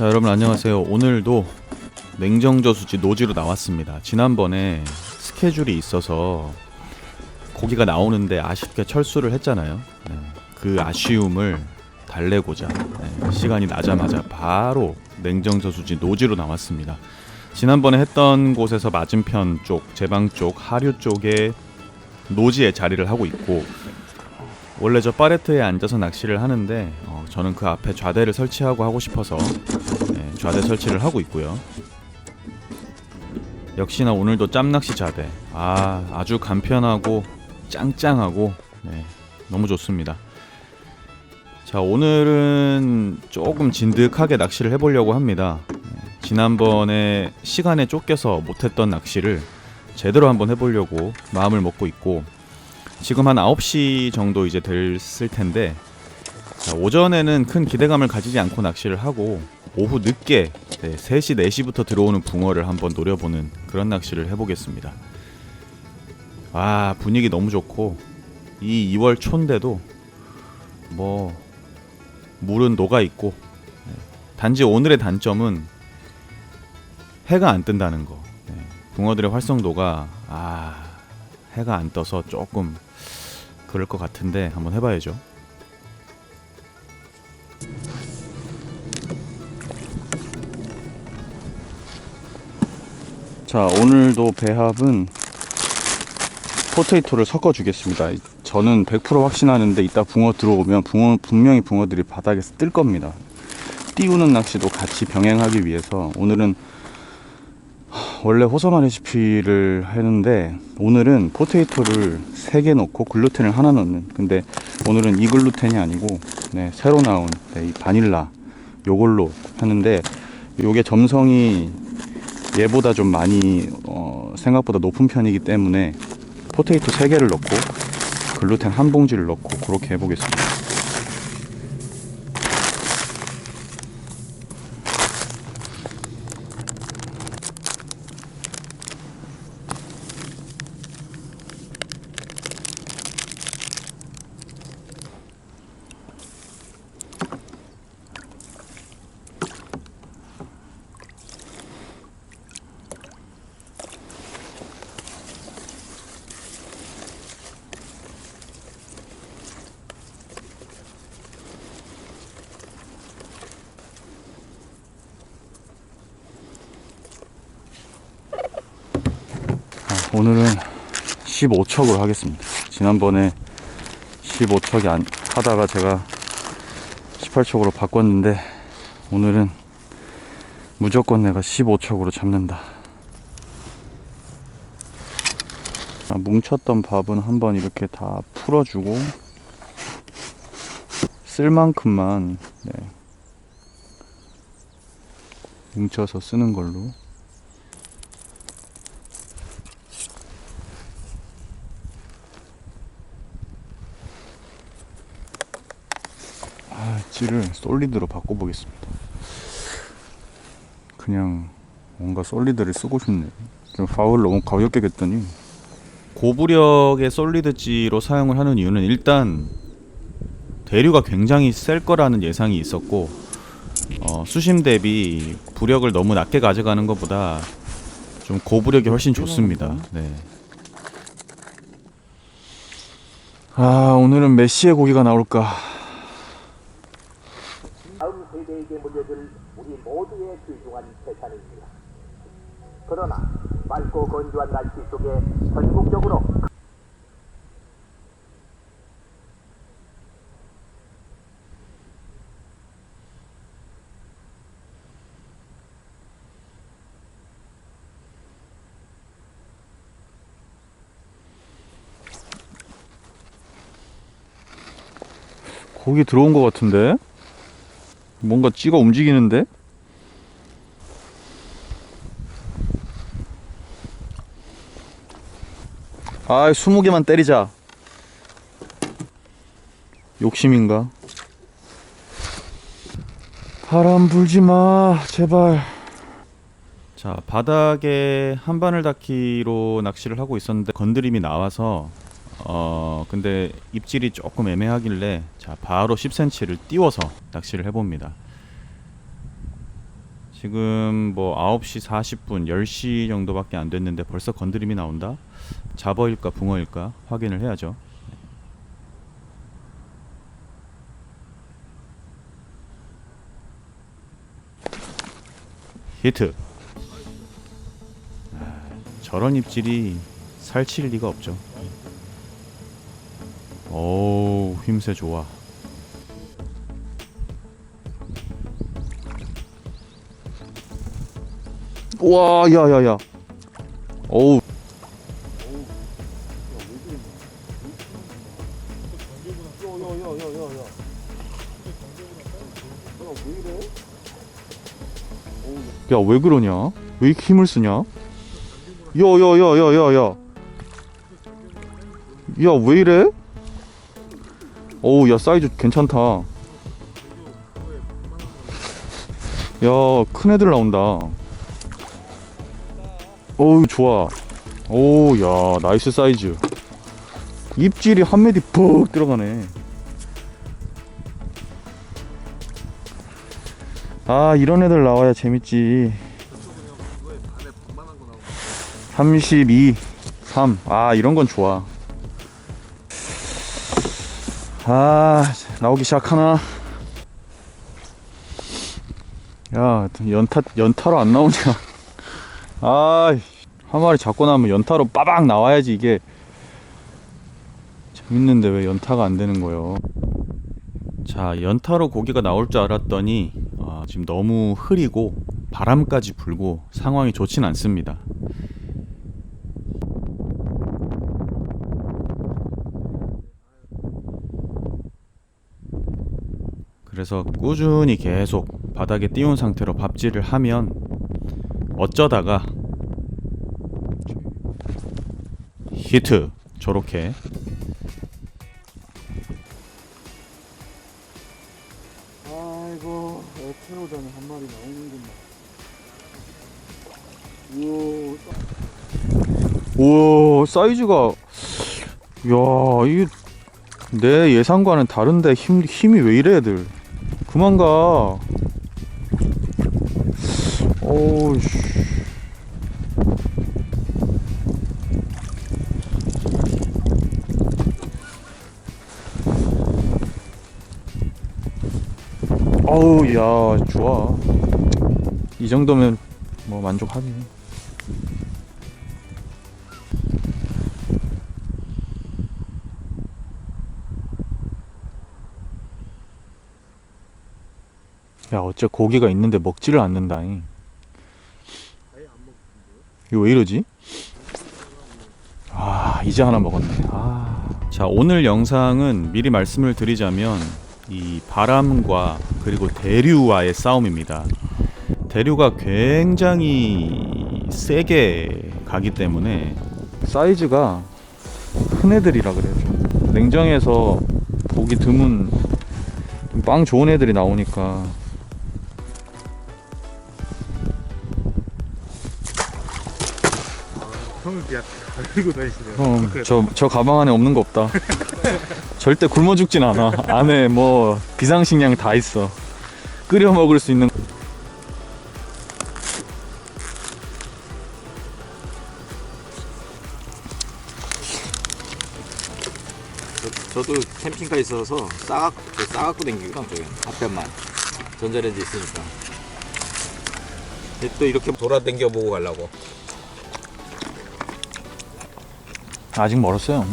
자, 여러분 안녕하세요. 오늘도 냉정저수지 노지로 나왔습니다. 지난번에 스케줄이 있어서 고기가 나오는데 아쉽게 철수를 했잖아요. 그 아쉬움을 달래고자 시간이 나자마자 바로 냉정저수지 노지로 나왔습니다. 지난번에 했던 곳에서 맞은편 쪽, 제방 쪽, 하류 쪽에 노지에 자리를 하고 있고, 원래 저 파레트에 앉아서 낚시를 하는데 저는 그 앞에 좌대를 설치하고 하고 싶어서 좌대 설치를 하고 있고요. 역시나 오늘도 짬낚시 좌대, 아주 간편하고 짱짱하고 너무 좋습니다. 자, 오늘은 조금 진득하게 낚시를 해보려고 합니다. 지난번에 시간에 쫓겨서 못했던 낚시를 제대로 한번 해보려고 마음을 먹고 있고, 지금 한 9시 정도 이제 됐을 텐데, 자, 오전에는 큰 기대감을 가지지 않고 낚시를 하고 오후 늦게 3시, 4시부터 들어오는 붕어를 한번 노려보는 그런 낚시를 해보겠습니다. 분위기 너무 좋고, 이 2월 초인데도 뭐 물은 녹아있고, 단지 오늘의 단점은 해가 안 뜬다는 거. 붕어들의 활성도가 해가 안 떠서 조금 그럴 것 같은데 한번 해봐야죠. 자, 오늘도 배합은 포테이토를 섞어주겠습니다. 저는 100% 확신하는데 이따 붕어 들어오면 분명히 붕어들이 바닥에서 뜰 겁니다. 띄우는 낚시도 같이 병행하기 위해서 오늘은, 원래 호서만 레시피를 하는데 오늘은 포테이토를 3개 넣고 글루텐을 하나 넣는, 근데 오늘은 이 글루텐이 아니고 새로 나온 이 바닐라, 요걸로 하는데, 요게 점성이 얘보다 좀 많이 생각보다 높은 편이기 때문에 포테이토 3개를 넣고 글루텐 한 봉지를 넣고 그렇게 해보겠습니다. 오늘은 15척으로 하겠습니다. 지난번에 15척이 하다가 제가 18척으로 바꿨는데, 오늘은 무조건 내가 15척으로 잡는다. 뭉쳤던 밥은 한번 이렇게 다 풀어주고 쓸 만큼만 뭉쳐서 쓰는 걸로. 찌를 솔리드로 바꿔보겠습니다. 그냥 뭔가 솔리드를 쓰고 싶네. 좀 파워를 너무 가볍게 겠더니. 고부력의 솔리드 찌로 사용을 하는 이유는, 일단 대류가 굉장히 셀 거라는 예상이 있었고, 수심 대비 부력을 너무 낮게 가져가는 것보다 좀 고부력이 훨씬 좋습니다. 오늘은 몇 시에 고기가 나올까? 다음 세대에게 물려줄 우리 모두의 귀중한 재산입니다. 그러나 맑고 건조한 날씨 속에 전국적으로 고기 들어온 것 같은데? 뭔가 찌가 움직이는데? 아, 20개만 때리자. 욕심인가? 바람 불지마 제발. 자, 바닥에 한바늘 닫기로 낚시를 하고 있었는데 건드림이 나와서 근데 입질이 조금 애매하길래 자 바로 10cm를 띄워서 낚시를 해봅니다. 지금 뭐 9시 40분, 10시 정도밖에 안 됐는데 벌써 건드림이 나온다? 잡어일까 붕어일까 확인을 해야죠. 히트. 저런 입질이 살칠 리가 없죠. 오, 힘새 좋아. 와, 야야야. 어우. 야, 왜 그러냐? 왜 이렇게 힘을 쓰냐? 야야야야야야. 야, 왜 이래? 어우, 야, 사이즈 괜찮다. 야, 큰 애들 나온다. 어우, 좋아. 오, 야, 나이스 사이즈. 입질이 한 매디 푹 들어가네. 아, 이런 애들 나와야 재밌지. 32, 3. 아, 이런 건 좋아. 아, 나오기 시작하나? 야, 연타로 안 나오냐? 아, 한 마리 잡고 나면 연타로 빠박 나와야지 이게 재밌는데 왜 연타가 안 되는 거예요? 자, 연타로 고기가 나올 줄 알았더니 지금 너무 흐리고 바람까지 불고 상황이 좋진 않습니다. 그래서 꾸준히 계속 바닥에 띄운 상태로 밥질을 하면 어쩌다가 히트. 저렇게. 아이고, 에테로전에 한 마리 나오는구만. 우와, 사이즈가, 야, 이게 내 예상과는 다른데 힘이 왜 이래 애들. 그만 가. 어우 씨. 어우, 야, 좋아. 이 정도면 뭐 만족하지. 야, 어째 고기가 있는데 먹지를 않는다잉. 이거 왜 이러지? 아, 이제 하나 먹었네. 아. 자, 오늘 영상은 미리 말씀을 드리자면 이 바람과 그리고 대류와의 싸움입니다. 대류가 굉장히 세게 가기 때문에 사이즈가 큰 애들이라 그래요. 좀 냉정해서 보기 드문 빵 좋은 애들이 나오니까. 형을 그냥 가지고 다니시네요. 저 가방 안에 없는 거 없다. 절대 굶어 죽진 않아. 안에 뭐 비상식량 다 있어. 끓여 먹을 수 있는. 저도 캠핑카에 있어서 싸갖고 댕기거든. 저기 앞에만 전자레인지 있으니까. 또 이렇게 돌아댕겨 보고 가려고. 아직 멀었어요.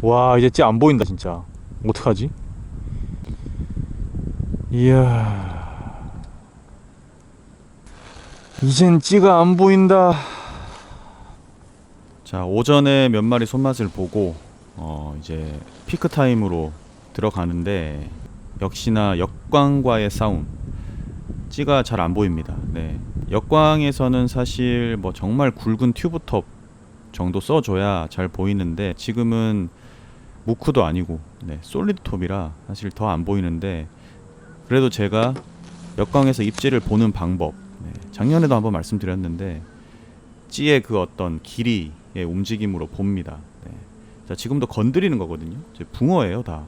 와, 이제 찌 안 보인다 진짜. 어떡하지? 이야, 이젠 찌가 안 보인다. 자, 오전에 몇 마리 손맛을 보고 이제 피크 타임으로 들어가는데 역시나 역광과의 싸움. 찌가 잘 안 보입니다. 네. 역광에서는 사실 뭐 정말 굵은 튜브톱 정도 써줘야 잘 보이는데 지금은 무크도 아니고 솔리드 톱이라 사실 더 안 보이는데, 그래도 제가 역광에서 입질을 보는 방법, 작년에도 한번 말씀드렸는데 찌의 그 어떤 길이의 움직임으로 봅니다. 자, 지금도 건드리는 거거든요. 붕어예요 다.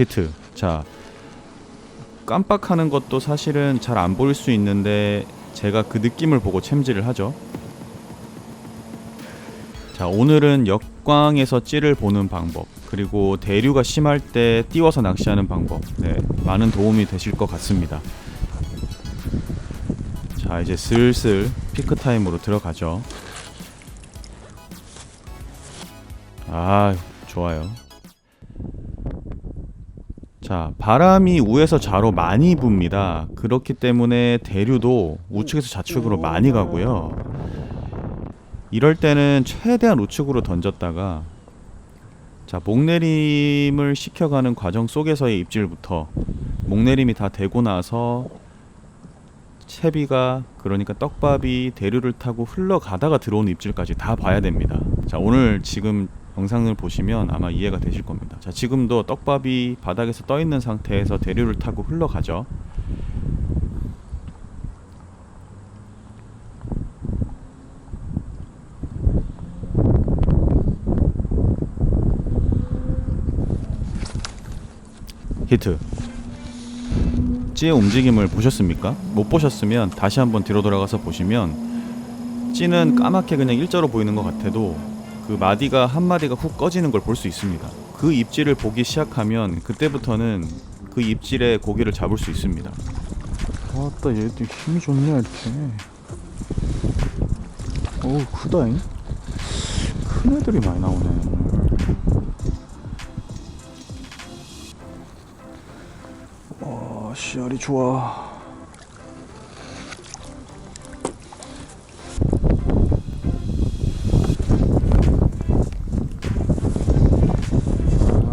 히트. 자, 깜빡하는 것도 사실은 잘 안 보일 수 있는데 제가 그 느낌을 보고 챔질을 하죠. 자, 오늘은 역광에서 찌를 보는 방법, 그리고 대류가 심할 때 띄워서 낚시하는 방법, 네, 많은 도움이 되실 것 같습니다. 자, 이제 슬슬 피크 타임으로 들어가죠. 아, 좋아요. 자, 바람이 우에서 좌로 많이 붑니다. 그렇기 때문에 대류도 우측에서 좌측으로 많이 가고요. 이럴 때는 최대한 우측으로 던졌다가, 자, 목내림을 시켜가는 과정 속에서의 입질부터 목내림이 다 되고 나서 채비가, 그러니까 떡밥이 대류를 타고 흘러가다가 들어오는 입질까지 다 봐야 됩니다. 자, 오늘 지금 영상을 보시면 아마 이해가 되실 겁니다. 자, 지금도 떡밥이 바닥에서 떠 있는 상태에서 대류를 타고 흘러가죠. 히트. 찌의 움직임을 보셨습니까? 못 보셨으면 다시 한번 뒤로 돌아가서 보시면 찌는 까맣게 그냥 일자로 보이는 것 같아도 그 마디가 한 마디가 훅 꺼지는 걸 볼 수 있습니다. 그 입질을 보기 시작하면 그때부터는 그 입질에 고기를 잡을 수 있습니다. 아따 얘도 힘이 좋네 이렇게. 어우 크다잉. 큰 애들이 많이 나오네 오늘. 와 씨알이 좋아.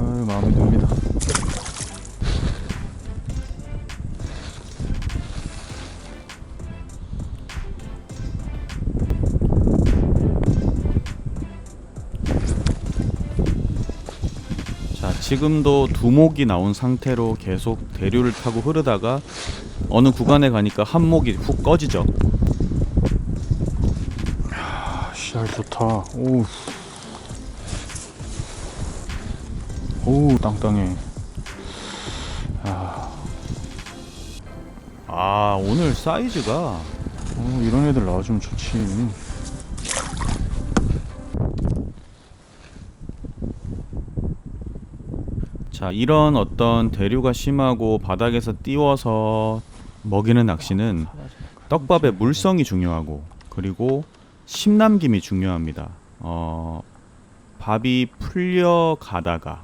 아유 마음에 듭니다. 자, 지금도 두목이 나온 상태로 계속 대류를 타고 흐르다가 어느 구간에 가니까 한 목이 훅 꺼지죠. 아 씨알 좋다. 오우. 오우 땅땅해. 아, 오늘 사이즈가 이런 애들 나와주면 좋지. 자, 이런 어떤 대류가 심하고 바닥에서 띄워서 먹이는 낚시는 떡밥의 물성이 중요하고, 그리고 심남김이 중요합니다. 밥이 풀려가다가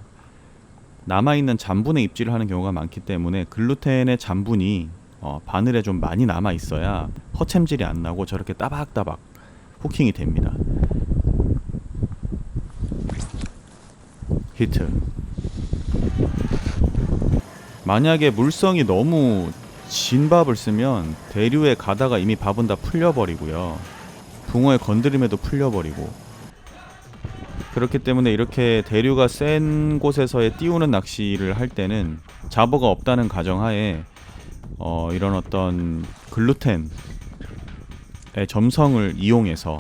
남아있는 잔분에 입질을 하는 경우가 많기 때문에 글루텐의 잔분이 바늘에 좀 많이 남아있어야 허챔질이 안 나고 저렇게 따박따박 후킹이 됩니다. 히트. 만약에 물성이 너무 진 밥을 쓰면 대류에 가다가 이미 밥은 다 풀려버리고요, 붕어의 건드림에도 풀려버리고, 그렇기 때문에 이렇게 대류가 센 곳에서의 띄우는 낚시를 할 때는 잡어가 없다는 가정하에 이런 어떤 글루텐의 점성을 이용해서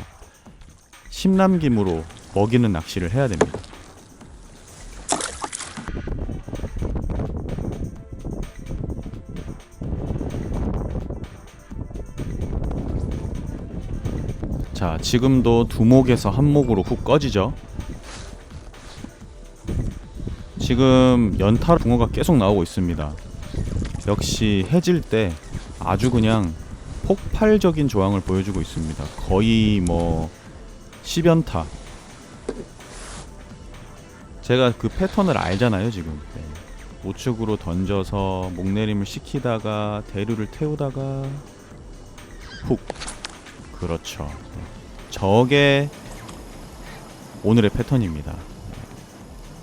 심남김으로 먹이는 낚시를 해야 됩니다. 자, 지금도 두목에서 한목으로 훅 꺼지죠. 지금 연타 붕어가 계속 나오고 있습니다. 역시 해질 때 아주 그냥 폭발적인 조항을 보여주고 있습니다. 거의 뭐 10연타. 제가 그 패턴을 알잖아요 지금. 우측으로 던져서 목내림을 시키다가 대류를 태우다가 훅. 그렇죠. 저게 오늘의 패턴입니다.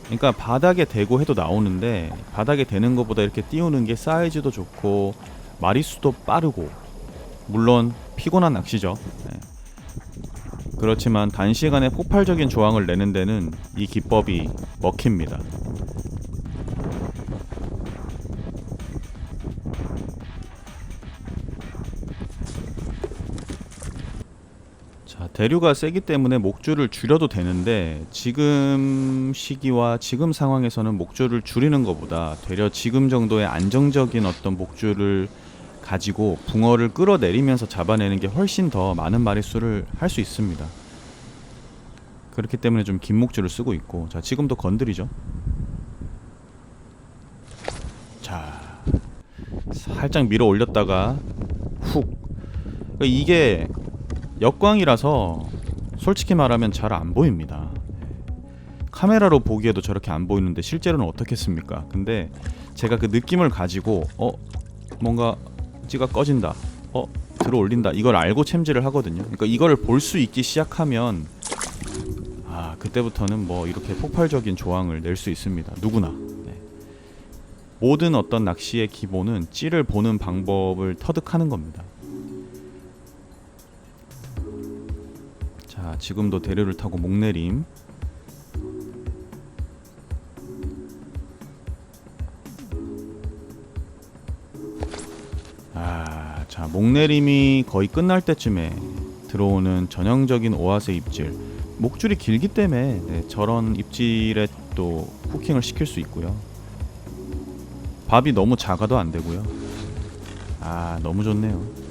그러니까 바닥에 대고 해도 나오는데, 바닥에 대는 것보다 이렇게 띄우는 게 사이즈도 좋고 마리수도 빠르고, 물론 피곤한 낚시죠. 그렇지만 단시간에 폭발적인 조항을 내는 데는 이 기법이 먹힙니다. 자, 대류가 세기 때문에 목줄을 줄여도 되는데 지금 시기와 지금 상황에서는 목줄을 줄이는 것보다 되려 지금 정도의 안정적인 어떤 목줄을 가지고 붕어를 끌어내리면서 잡아내는 게 훨씬 더 많은 마리수를 할 수 있습니다. 그렇기 때문에 좀 긴 목줄을 쓰고 있고, 자 지금도 건드리죠. 자 살짝 밀어 올렸다가 훅. 이게 역광이라서 솔직히 말하면 잘 안 보입니다. 카메라로 보기에도 저렇게 안 보이는데 실제로는 어떻겠습니까? 근데 제가 그 느낌을 가지고 뭔가 찌가 꺼진다, 들어 올린다, 이걸 알고 챔질을 하거든요. 그러니까 이걸 볼 수 있기 시작하면 그때부터는 뭐 이렇게 폭발적인 조항을 낼 수 있습니다. 누구나. 네. 모든 어떤 낚시의 기본은 찌를 보는 방법을 터득하는 겁니다. 자 지금도 대류를 타고 목내림. 자 목내림이 거의 끝날 때쯤에 들어오는 전형적인 오아세 입질. 목줄이 길기 때문에 저런 입질에 또 후킹을 시킬 수 있고요. 밥이 너무 작아도 안 되고요. 너무 좋네요.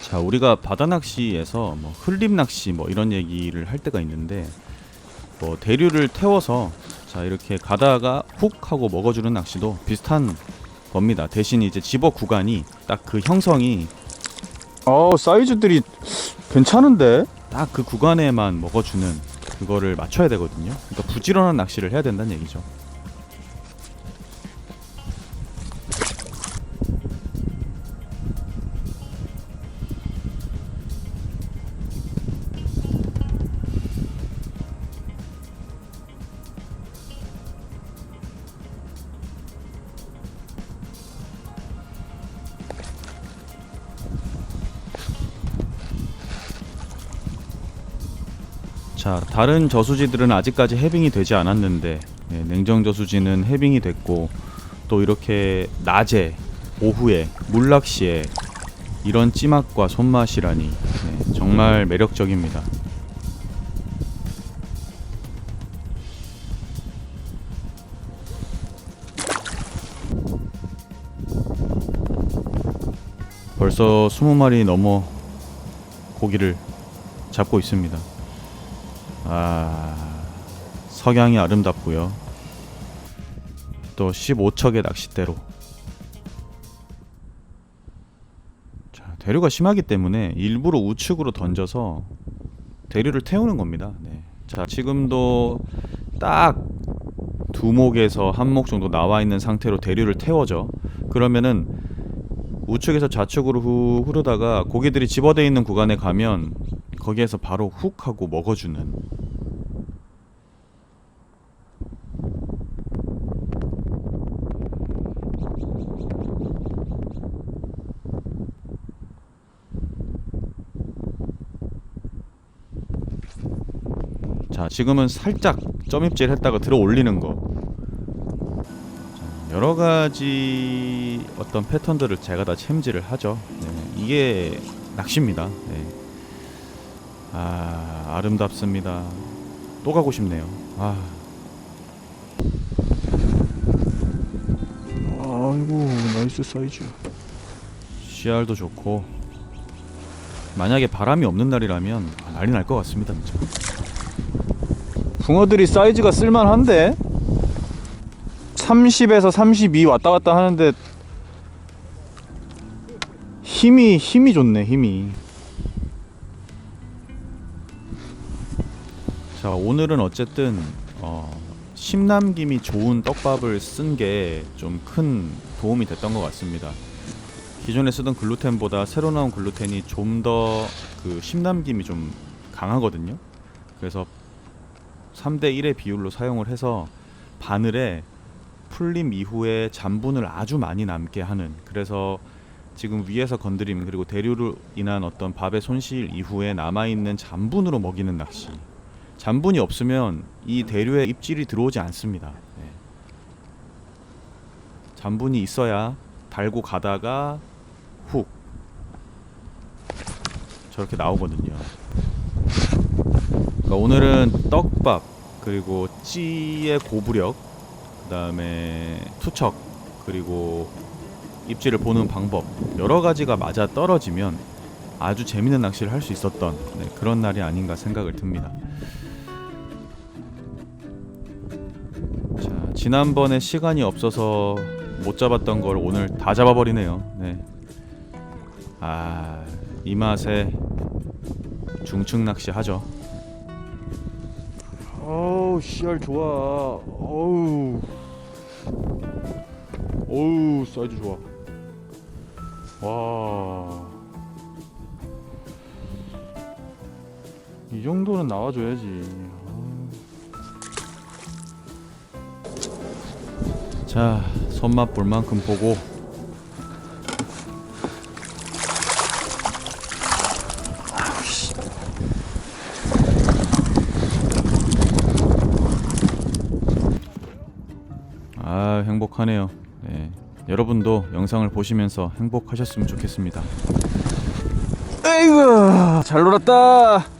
자 우리가 바다낚시에서 뭐 흘림낚시 뭐 이런 얘기를 할 때가 있는데, 뭐 대류를 태워서 자 이렇게 가다가 훅 하고 먹어주는 낚시도 비슷한 겁니다. 대신 이제 집어 구간이 딱 그 형성이 사이즈들이 괜찮은데? 딱 그 구간에만 먹어주는 그거를 맞춰야 되거든요. 그러니까 부지런한 낚시를 해야 된다는 얘기죠. 자 다른 저수지들은 아직까지 해빙이 되지 않았는데 냉정 저수지는 해빙이 됐고, 또 이렇게 낮에 오후에 물낚시에 이런 찌맛과 손맛이라니 정말 매력적입니다. 벌써 20마리 넘어 고기를 잡고 있습니다. 석양이 아름답고요. 또 15척의 낚싯대로. 자, 대류가 심하기 때문에 일부러 우측으로 던져서 대류를 태우는 겁니다. 자, 지금도 딱 두목에서 한목 정도 나와 있는 상태로 대류를 태워죠. 그러면은 우측에서 좌측으로 흐르다가 고기들이 집어대 있는 구간에 가면 거기에서 바로 훅 하고 먹어주는. 자 지금은 살짝 점입질 했다가 들어 올리는 거. 자, 여러가지 어떤 패턴들을 제가 다 챔질을 하죠. 이게 낚시입니다. 아름답습니다. 또 가고 싶네요. 아이고 나이스 사이즈. CR도 좋고, 만약에 바람이 없는 날이라면 난리 날 것 같습니다. 진짜. 붕어들이 사이즈가 쓸만한데? 30에서 32 왔다 갔다 하는데 힘이 좋네. 힘이. 자 오늘은 어쨌든 심남김이 좋은 떡밥을 쓴 게 좀 큰 도움이 됐던 것 같습니다. 기존에 쓰던 글루텐보다 새로 나온 글루텐이 좀 더 그 심남김이 좀 강하거든요. 그래서 3대 1의 비율로 사용을 해서 바늘에 풀림 이후에 잔분을 아주 많이 남게 하는, 그래서 지금 위에서 건드림 그리고 대류로 인한 어떤 밥의 손실 이후에 남아있는 잔분으로 먹이는 낚시. 잔분이 없으면 이 대류에 입질이 들어오지 않습니다. 네. 잔분이 있어야 달고 가다가 훅 저렇게 나오거든요. 그러니까 오늘은 떡밥 그리고 찌의 고부력, 그 다음에 투척, 그리고 입질을 보는 방법, 여러 가지가 맞아 떨어지면 아주 재밌는 낚시를 할 수 있었던 그런 날이 아닌가 생각을 듭니다. 자, 지난번에 시간이 없어서 못 잡았던 걸 오늘 다 잡아버리네요. 네. 이 맛에 중층 낚시 하죠. 어우 씨알 좋아. 어우 사이즈 좋아. 와, 이 정도는 나와줘야지. 자, 손맛 볼 만큼 보고 행복하네요. 네. 여러분도 영상을 보시면서 행복하셨으면 좋겠습니다. 에이구 잘 놀았다.